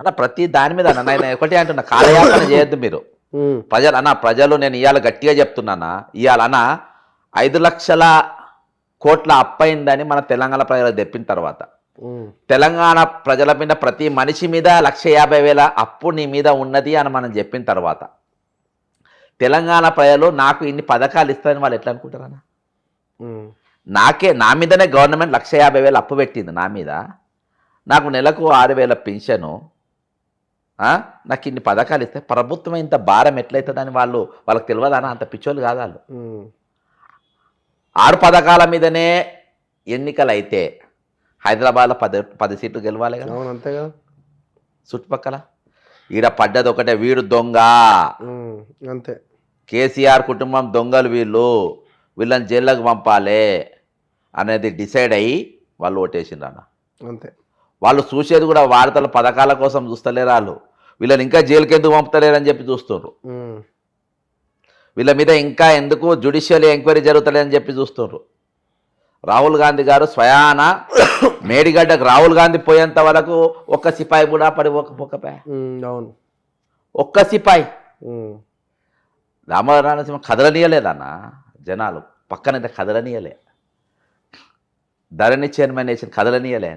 అన్న ప్రతి దాని మీద అన్న నేను ఒకటి అంటున్నా, కాలయాపన చేయొద్దు మీరు. ప్రజలు నేను ఇవాళ గట్టిగా చెప్తున్నానా, ఇవాళ అన్న 5,00,000 కోట్ల అప్పయిందని మన తెలంగాణ ప్రజలు తెప్పిన తర్వాత, తెలంగాణ ప్రజల మీద ప్రతి మనిషి మీద 1,50,000 అప్పు నీ మీద ఉన్నది అని మనం చెప్పిన తర్వాత, తెలంగాణ ప్రజలు నాకు ఇన్ని పథకాలు ఇస్తారని వాళ్ళు ఎట్లా అనుకుంటారన్న? నా మీదనే గవర్నమెంట్ 1,50,000 అప్పు పెట్టింది నా మీద, నాకు నెలకు 6,000 పెన్షను, నాకు ఇన్ని పథకాలు ఇస్తే ప్రభుత్వం ఇంత భారం ఎట్లయితుందని వాళ్ళకి తెలియదానా? అంత పిచ్చోళ్ళు కాదు వాళ్ళు. 6 పథకాల మీదనే ఎన్నికలు అయితే హైదరాబాద్లో 10 సీట్లు గెలవాలి కదా, అంతే కదా. చుట్టుపక్కల ఈడ పడ్డది ఒకటే, వీడు దొంగ, అంతే, కేసీఆర్ కుటుంబం దొంగలు, వీళ్ళని జైల్లోకి పంపాలి అనేది డిసైడ్ అయ్యి వాళ్ళు ఓటేసిండ్రు అన్న. అంతే, వాళ్ళు చూసేది కూడా వార్తల పథకాల కోసం చూస్తలేరు, వాళ్ళు వీళ్ళని ఇంకా జైలుకి ఎందుకు పంపుతలేరని చెప్పి చూస్తున్నారు, వీళ్ళ మీద ఇంకా ఎందుకు జ్యుడిషియల్ ఎంక్వైరీ జరుగుతలేదని చెప్పి చూస్తున్నారు. రాహుల్ గాంధీ గారు స్వయాన మేడిగడ్డకు రాహుల్ గాంధీ పోయేంత వరకు ఒక్క సిపాయి కూడా పడిపోకపోకపోయా, అవును, ఒక్క సిపాయి. రామనారాయణ కదలనీయలేదన్న, జనాలు పక్కనైతే కదలనీయలే, ధరణి చైర్మన్ వేసిన కదలనీయలే.